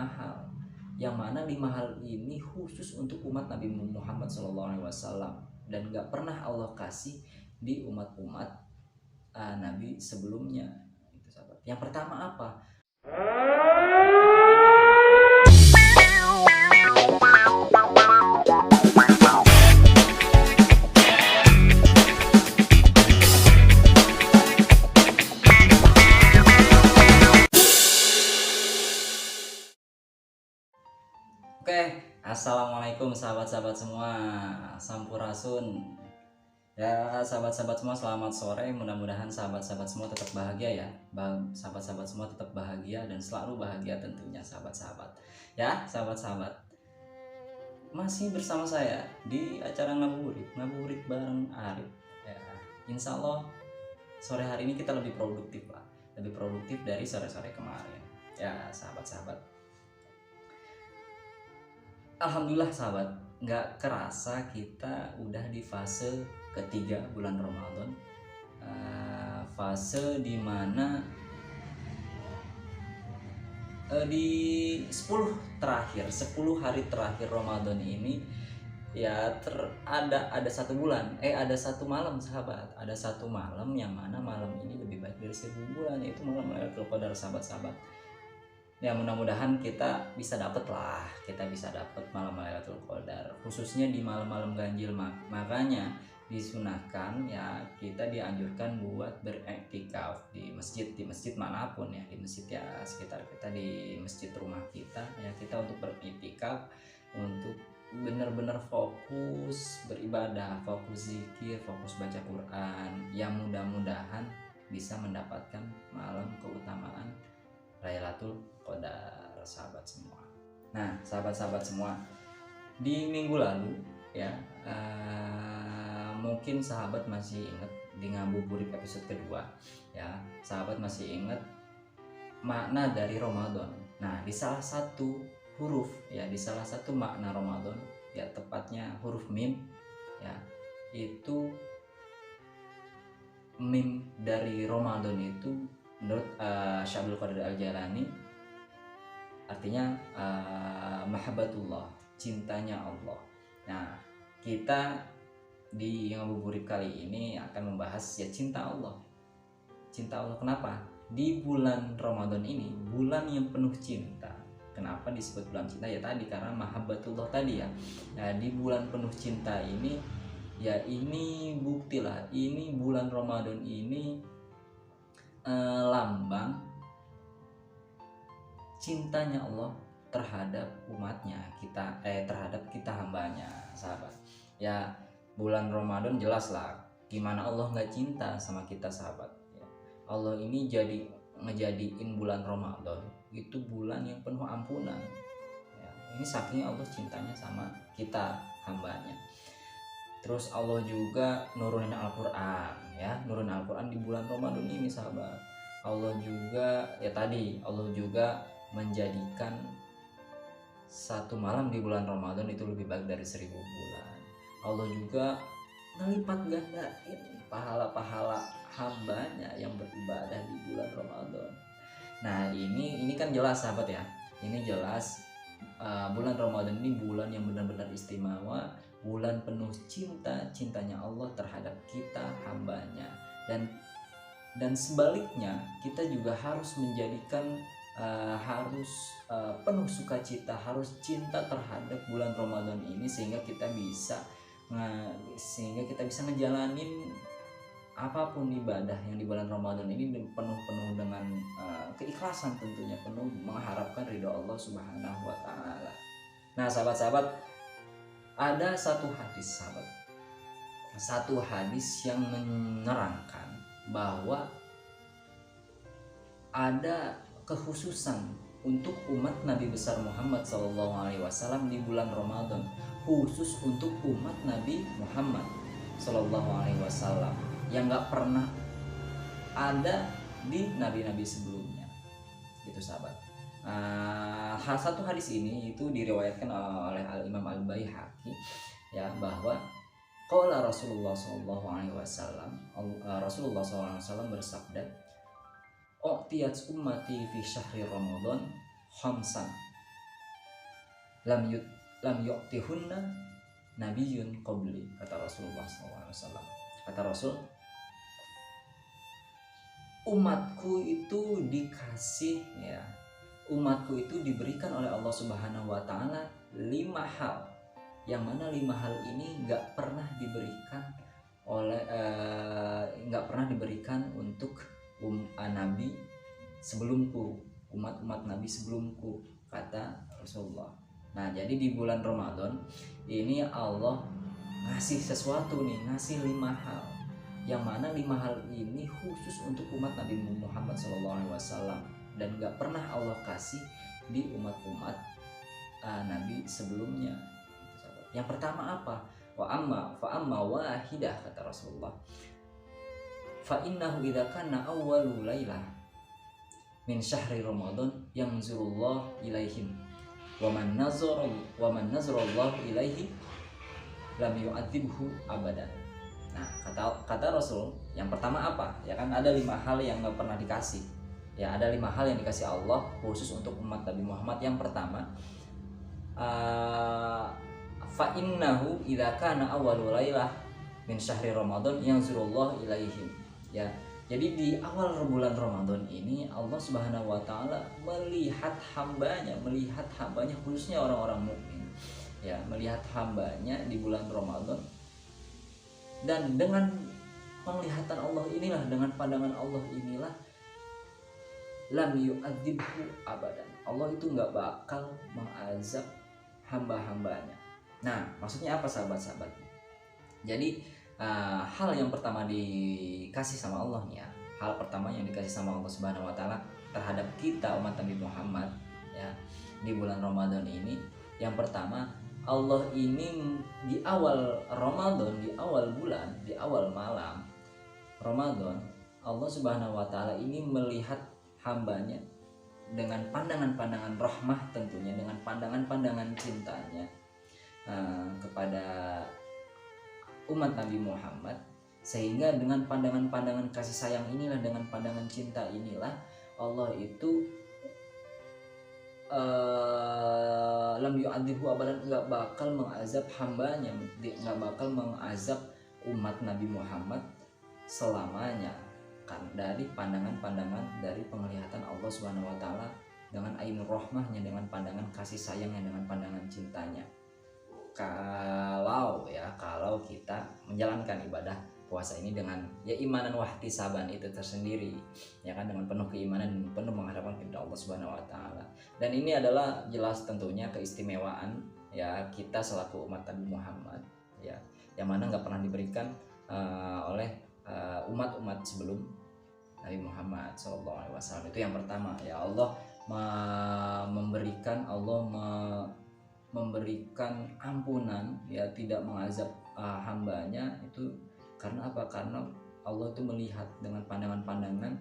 hal, yang mana 5 hal ini khusus untuk umat Nabi Muhammad SAW dan gak pernah Allah kasih di umat-umat Nabi sebelumnya. Itu sahabat. Yang pertama apa? Oke, assalamualaikum sahabat-sahabat semua, sampurasun. Ya, sahabat-sahabat semua, selamat sore. Mudah-mudahan sahabat-sahabat semua tetap bahagia ya. Sahabat-sahabat semua tetap bahagia dan selalu bahagia tentunya sahabat-sahabat. Ya, sahabat-sahabat. Masih bersama saya di acara ngabuburit bareng Arif. Ya, insya Allah sore hari ini kita lebih produktif lah, lebih produktif dari sore-sore kemarin. Ya, sahabat-sahabat. Alhamdulillah sahabat, nggak kerasa kita udah di fase ketiga bulan Ramadan, fase dimana di 10 hari terakhir Ramadan ini ya ada satu bulan, ada satu malam sahabat, ada satu malam yang mana malam ini lebih baik dari 1000 bulan, yaitu malam Lailatul Qadar sahabat-sahabat. Ya mudah-mudahan kita bisa dapet malam Lailatul Qadar, khususnya di malam-malam ganjil. Makanya disunahkan ya, kita dianjurkan buat beriktikaf di masjid manapun ya, di masjid ya sekitar kita, di masjid rumah kita ya, kita untuk beriktikaf, untuk benar-benar fokus beribadah, fokus zikir, fokus baca Quran, yang mudah-mudahan bisa mendapatkan malam keutamaan Lailatul Qadar sahabat semua. Nah sahabat-sahabat semua, di minggu lalu ya, mungkin sahabat masih ingat di ngabuburit episode kedua ya, sahabat masih ingat makna dari Ramadan. Nah di salah satu huruf ya, di salah satu makna Ramadan ya, tepatnya huruf mim ya, itu mim dari Ramadan itu menurut Syekh Abdul Qadir Al-Jailani artinya mahabbatullah, cintanya Allah. Nah kita di ngabuburit kali ini akan membahas ya cinta Allah. Kenapa? Di bulan Ramadan ini bulan yang penuh cinta. Kenapa disebut bulan cinta? Ya tadi karena mahabbatullah tadi ya. Nah di bulan penuh cinta ini ya, ini bukti lah, ini bulan Ramadan ini lambang cintanya Allah terhadap umatnya, terhadap kita hambanya sahabat. Ya bulan Ramadan jelas lah gimana Allah nggak cinta sama kita sahabat ya. Allah ini ngejadiin bulan Ramadan itu bulan yang penuh ampunan ya. Ini saking Allah cintanya sama kita hambanya. Terus Allah juga nurunin Al-Quran ya, nurunin Al-Quran di bulan Ramadan ini sahabat. Allah juga menjadikan satu malam di bulan Ramadan itu lebih baik dari 1000 bulan. Allah juga melipat gandain pahala-pahala hambanya yang beribadah di bulan Ramadan. Nah ini kan jelas sahabat ya, ini jelas bulan Ramadan ini bulan yang benar-benar istimewa, bulan penuh cintanya Allah terhadap kita hambanya. Dan sebaliknya kita juga harus menjadikan penuh sukacita, harus cinta terhadap bulan Ramadan ini, sehingga kita bisa ngejalanin apapun ibadah yang di bulan Ramadan ini penuh dengan keikhlasan, tentunya penuh mengharapkan ridho Allah Subhanahu wa Ta'ala. Nah sahabat-sahabat, ada satu hadis yang menerangkan bahwa ada kekhususan untuk umat Nabi besar Muhammad SAW di bulan Ramadan, khusus untuk umat Nabi Muhammad SAW yang gak pernah ada di nabi-nabi sebelumnya gitu sahabat. Satu hadis ini itu diriwayatkan oleh Imam Al-Baihaqi ya, bahwa qala Rasulullah SAW bersabda, "U'tiyat ummati fi syahri Ramadan khamsan lam yut lam yu'tihunna nabiyyun qabli, kata Rasulullah SAW. Kata Rasul, umatku itu dikasih, ya, umatku itu diberikan oleh Allah Subhanahu wa taala 5 hal, yang mana 5 hal ini nggak pernah diberikan oleh nggak pernah diberikan untuk nabi sebelumku, umat Nabi sebelumku, kata Rasulullah. Nah, jadi di bulan Ramadan ini Allah ngasih sesuatu nih, ngasih 5 hal, yang mana 5 hal ini khusus untuk umat Nabi Muhammad SAW, dan gak pernah Allah kasih di umat-umat Nabi sebelumnya. Yang pertama apa? Fa amma wahidah, kata Rasulullah, fa innahu idza kana awwalu lailah min syahri Ramadan yanzurullah ilaihim wa man nazara Allah ilaihi lam yu'adzibhu abadan. Nah, kata Rasul, yang pertama apa? Ya kan ada 5 hal yang gak pernah dikasih. Ya, ada 5 hal yang dikasih Allah khusus untuk umat Nabi Muhammad. Yang pertama, fa innahu idza kana awwalu lailah min syahri Ramadan yanzurullah ilaihim. Ya, jadi di awal bulan Ramadan ini Allah Subhanahu wa taala melihat hambanya khususnya orang-orang mukmin. Ya, melihat hambanya di bulan Ramadan, dan dengan penglihatan Allah inilah, dengan pandangan Allah inilah, lam yu'adzibhu abadan, Allah itu nggak bakal mengazab hamba-hambanya. Nah, maksudnya apa, sahabat-sahabat? Jadi hal yang pertama dikasih sama Allah nih, ya, hal pertama yang dikasih sama Allah Subhanahu wa taala terhadap kita umat Nabi Muhammad, ya, di bulan Ramadan ini, yang pertama, Allah ini di awal Ramadan, di awal bulan, di awal malam Ramadan, Allah Subhanahu wa taala ini melihat hambanya dengan pandangan-pandangan rahmah, tentunya dengan pandangan-pandangan cintanya kepada umat Nabi Muhammad, sehingga dengan pandangan-pandangan kasih sayang inilah, dengan pandangan cinta inilah, Allah itu lam yu'adzibhu abadan, nggak bakal mengazab hambanya, nggak bakal mengazab umat Nabi Muhammad selamanya, kan, dari pandangan-pandangan, dari penglihatan Allah Subhanahu wa taala dengan ainur rahmahnya, dengan pandangan kasih sayangnya, dengan pandangan cintanya. Kalau kita menjalankan ibadah puasa ini dengan ya imanan wahtisaban itu tersendiri, ya kan, dengan penuh keimanan dan penuh mengharapkan kepada Allah Subhanahu wa taala. Dan ini adalah jelas tentunya keistimewaan, ya, kita selaku umat Nabi Muhammad, ya, yang mana nggak pernah diberikan oleh umat-umat sebelum Nabi Muhammad SAW. Itu yang pertama, ya, Allah memberikan ampunan, ya, tidak mengazab hambanya itu karena apa? Karena Allah itu melihat dengan pandangan-pandangan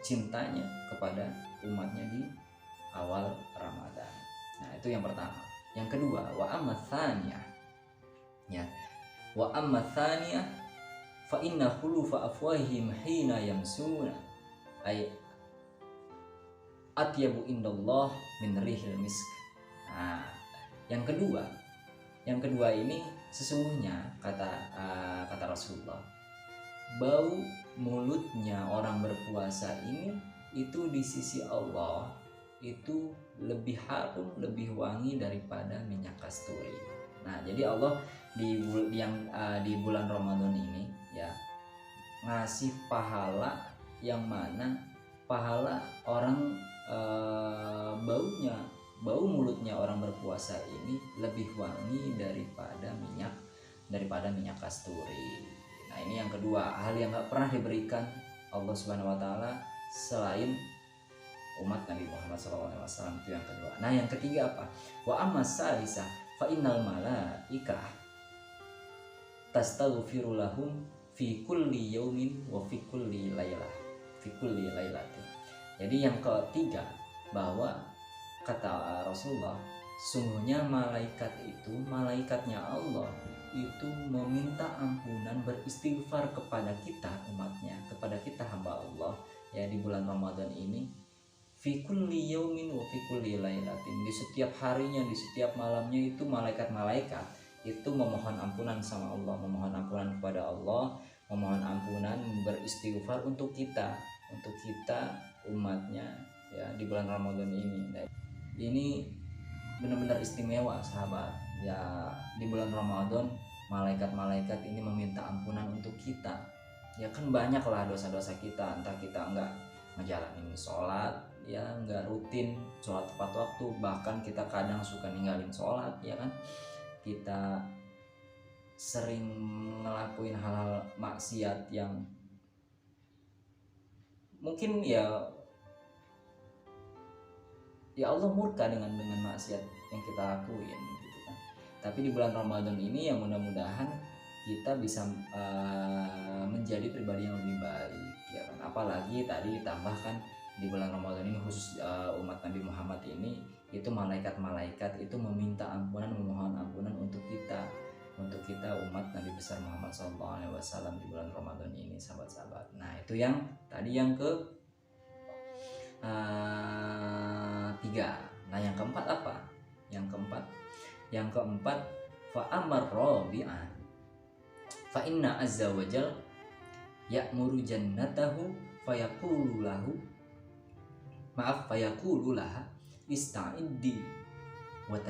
cintanya kepada umatnya di awal Ramadan. Nah, itu yang pertama. Yang kedua, wa amma tsaniyah, ya, wa amma tsaniyah fa inna khulufa afwahihim hina yamsuna ay atyabu indallah min rihil misk. Nah, yang kedua ini sesungguhnya kata Rasulullah, bau mulutnya orang berpuasa ini itu di sisi Allah itu lebih harum, lebih wangi daripada minyak kasturi. Nah, jadi Allah di bulan Ramadan ini, ya, ngasih pahala, yang mana pahala orang bau mulutnya orang berpuasa ini lebih wangi daripada minyak kasturi. Nah, ini yang kedua, hal yang gak pernah diberikan Allah Subhanahu wa taala selain umat Nabi Muhammad SAW. Itu yang kedua. Nah, yang ketiga apa? Wa amma salisah fa innal malaikah tastaghfiru lahum fi kulli yaumin wa fi kulli lailatin. Jadi yang ketiga, bahwa kata Rasulullah, sungguhnya malaikatnya Allah itu meminta ampunan, beristighfar kepada kita umatnya, kepada kita hamba Allah, ya, di bulan Ramadan ini, fi kulli yaumin wa fi kulli lailatin, di setiap harinya, di setiap malamnya itu malaikat-malaikat itu memohon ampunan sama Allah, memohon ampunan kepada Allah, memohon ampunan, beristighfar untuk kita umatnya ya di bulan Ramadan ini. Nah, ini benar-benar istimewa sahabat ya, di bulan Ramadan malaikat-malaikat ini meminta ampunan untuk kita. Ya kan banyaklah dosa-dosa kita, entah kita enggak ngejalanin sholat, ya enggak rutin sholat tepat waktu, bahkan kita kadang suka ninggalin sholat, ya kan, kita sering ngelakuin hal-hal maksiat yang mungkin ya Allah murka dengan maksiat yang kita lakuin gitu kan. Tapi di bulan Ramadan ini ya mudah-mudahan kita bisa menjadi pribadi yang lebih baik ya kan. Apalagi tadi ditambahkan di bulan Ramadan ini khusus umat Nabi Muhammad ini, itu malaikat-malaikat itu meminta ampunan, memohon ampunan untuk kita umat Nabi besar Muhammad SAW di bulan Ramadan ini, sahabat-sahabat. Nah itu yang tadi yang ke 3. Nah yang keempat apa? Yang keempat fa amar rabi'an fa inna azza wajal ya'muru jannatahu fayaqulu laha ista'iddi wa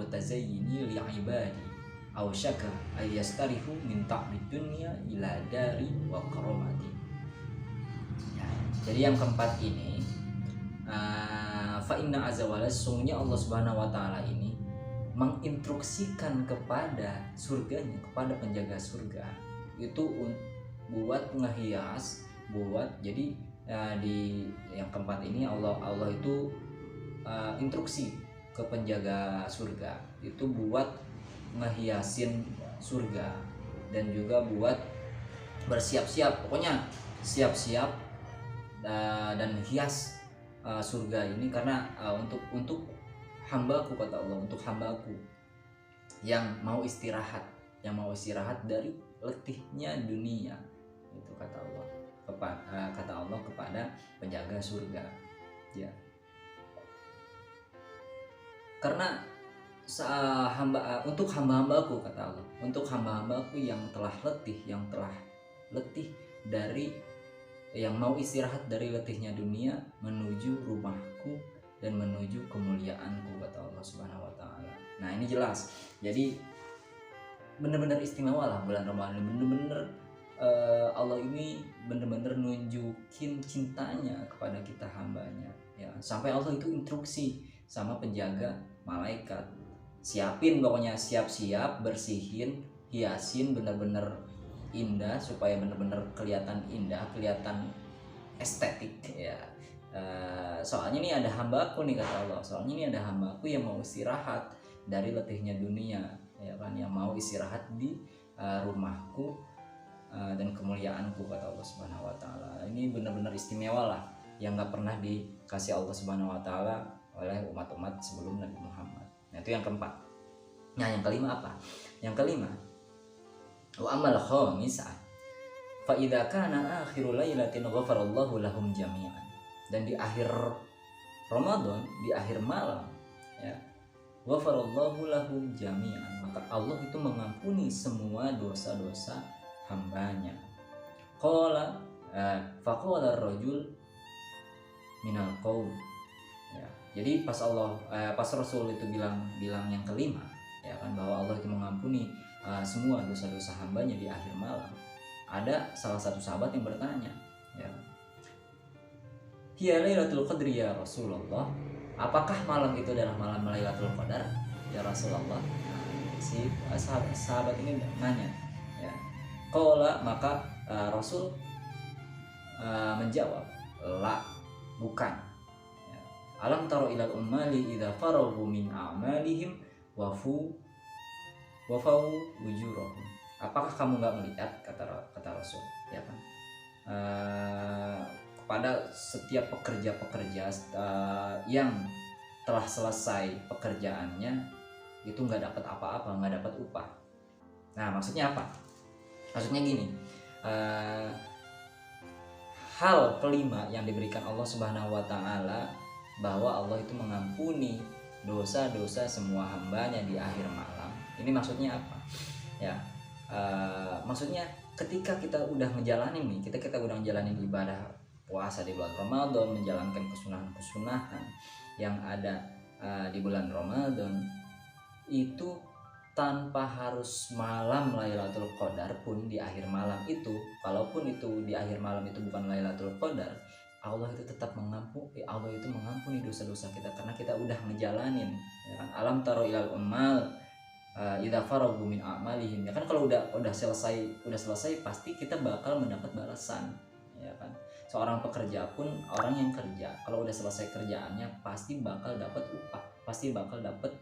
tazayyini li'ibadi aw syaka ayastarihu min ta'bid dunya ila dari wa karamati. Ya, jadi yang keempat ini fa inna azza wa jalla, sungguhnya Allah Subhanahu wa taala ini menginstruksikan kepada surganya, kepada penjaga surga itu buat ngehias, buat jadi di yang keempat ini Allah itu instruksi ke penjaga surga itu buat ngehiasin surga dan juga buat bersiap-siap, pokoknya siap-siap dan hias surga ini karena untuk hambaku, kata Allah, untuk hambaku yang mau istirahat dari letihnya dunia, itu kata Allah kepada penjaga surga ya. Karena untuk hamba-hambaku, kata Allah, untuk hamba-hambaku yang telah letih dari, yang mau istirahat dari letihnya dunia menuju rumahku dan menuju kemuliaanku, kata Allah Subhanahu wa taala. Nah, ini jelas. Jadi benar-benar istimewa lah bulan Ramadan. Benar-benar Allah ini benar-benar nunjukin cintanya kepada kita hambanya ya. Sampai Allah itu instruksi sama penjaga malaikat, siapin, pokoknya siap-siap, bersihin, hiasin benar-benar indah supaya benar-benar kelihatan indah, kelihatan estetik ya. Soalnya ini ada hambaku nih, kata Allah, soalnya ini ada hambaku yang mau istirahat dari letihnya dunia ya kan, yang mau istirahat di rumahku dan kemuliaanku, kata Allah Subhanahu wa taala. Ini benar-benar istimewa lah yang gak pernah dikasih Allah Subhanahu wa taala oleh umat-umat sebelum Nabi Muhammad. Nah itu yang keempat. Nah yang kelima apa? Yang kelima, wa amal khamisah fa idza kana akhiru lailatin ghafarallahu lahum jami'an. Dan di akhir Ramadan, di akhir malam ya, ghafarallahu lahum jami'an, maka Allah itu mengampuni semua dosa-dosa hambanya. Qala faqala ar-rajul minal qaum ya. Jadi pas Rasul itu bilang yang kelima ya kan, bahwa Allah itu mengampuni semua dosa-dosa hambanya di akhir malam, ada salah satu sahabat yang bertanya ya, hiya Lailatul Qadri ya Rasulullah, apakah malam itu adalah malam Lailatul Qadar ya Rasulullah? Si sahabat ini nanya ya. Qala, maka Rasul menjawab, la, bukan ya. Alam taro ilal ummali idza faragu min a'malihim wafau wujurahum. Apakah kamu nggak melihat, kata Rasul ya kan, kepada setiap pekerja-pekerja yang telah selesai pekerjaannya itu nggak dapat apa-apa, nggak dapat upah. Nah maksudnya apa? Maksudnya gini, hal kelima yang diberikan Allah Subhanahu wa taala, bahwa Allah itu mengampuni dosa-dosa semua hambanya di akhir malam. Ini maksudnya apa? Ya, maksudnya ketika kita udah ngejalanin nih, kita udah ngejalanin ibadah puasa di bulan Ramadan, menjalankan kesunahan-kesunahan yang ada di bulan Ramadan, itu tanpa harus malam Lailatul Qadar pun di akhir malam itu, kalaupun itu di akhir malam itu bukan Lailatul Qadar, Allah itu tetap mengampuni, Allah itu mengampuni dosa-dosa kita karena kita udah ngejalanin, ya kan? Alam taro ilal ummal idza faragu min a'malihim, ya kan? Kalau udah selesai pasti kita bakal mendapat balasan, ya kan? Seorang pekerja pun, orang yang kerja, kalau udah selesai kerjaannya pasti bakal dapat upah, pasti bakal dapat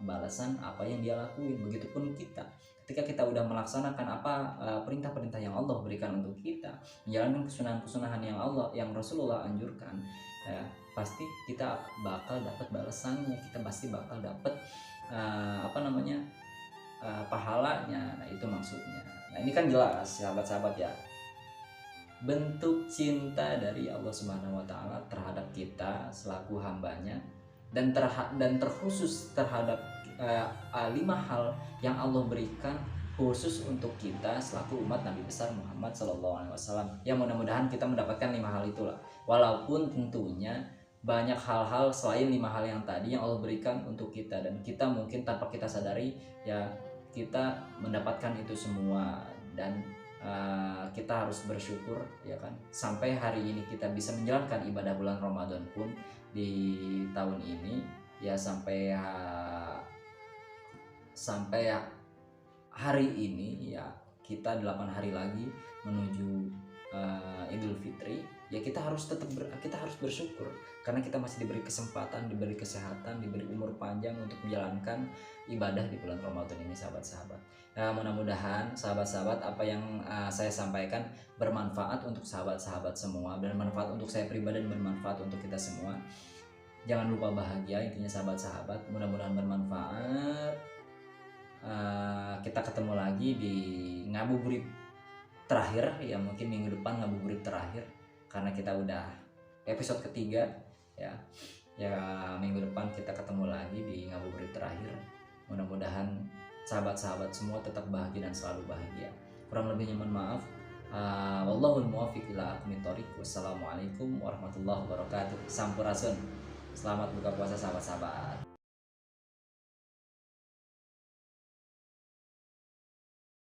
balasan apa yang dia lakuin. Begitupun kita, ketika kita udah melaksanakan apa perintah-perintah yang Allah berikan untuk kita, menjalankan kesunahan-kesunahan yang Rasulullah anjurkan, ya, pasti kita bakal dapat balasannya, kita pasti bakal dapat pahalanya. Nah, itu maksudnya. Nah, ini kan jelas sahabat-sahabat ya, bentuk cinta dari Allah Subhanahu wa taala terhadap kita selaku hambanya, dan terkhusus terhadap 5 hal yang Allah berikan khusus untuk kita selaku umat Nabi besar Muhammad SAW. Ya, mudah-mudahan kita mendapatkan 5 hal itulah. Walaupun tentunya banyak hal-hal selain 5 hal yang tadi yang Allah berikan untuk kita, dan kita mungkin tanpa kita sadari ya kita mendapatkan itu semua, dan kita harus bersyukur, ya kan, sampai hari ini kita bisa menjalankan ibadah bulan Ramadan pun di tahun ini, ya sampai hari ini ya kita 8 hari lagi menuju Idul Fitri, ya kita harus bersyukur karena kita masih diberi kesempatan, diberi kesehatan, diberi umur panjang untuk menjalankan ibadah di bulan Ramadan ini, sahabat-sahabat. Nah, mudah-mudahan sahabat-sahabat apa yang saya sampaikan bermanfaat untuk sahabat-sahabat semua, bermanfaat untuk saya pribadi dan bermanfaat untuk kita semua. Jangan lupa bahagia, intinya sahabat-sahabat, mudah-mudahan bermanfaat. Kita ketemu lagi di ngabuburit terakhir, ya mungkin minggu depan ngabuburit terakhir karena kita udah episode ketiga, ya minggu depan kita ketemu lagi di ngabuburit terakhir. Mudah-mudahan sahabat-sahabat semua tetap bahagia dan selalu bahagia. Kurang lebihnya mohon maaf. Wallahul muwaffiq ila aqwamit thoriq. Wassalamualaikum warahmatullahi wabarakatuh. Sampurasun. Selamat buka puasa sahabat-sahabat.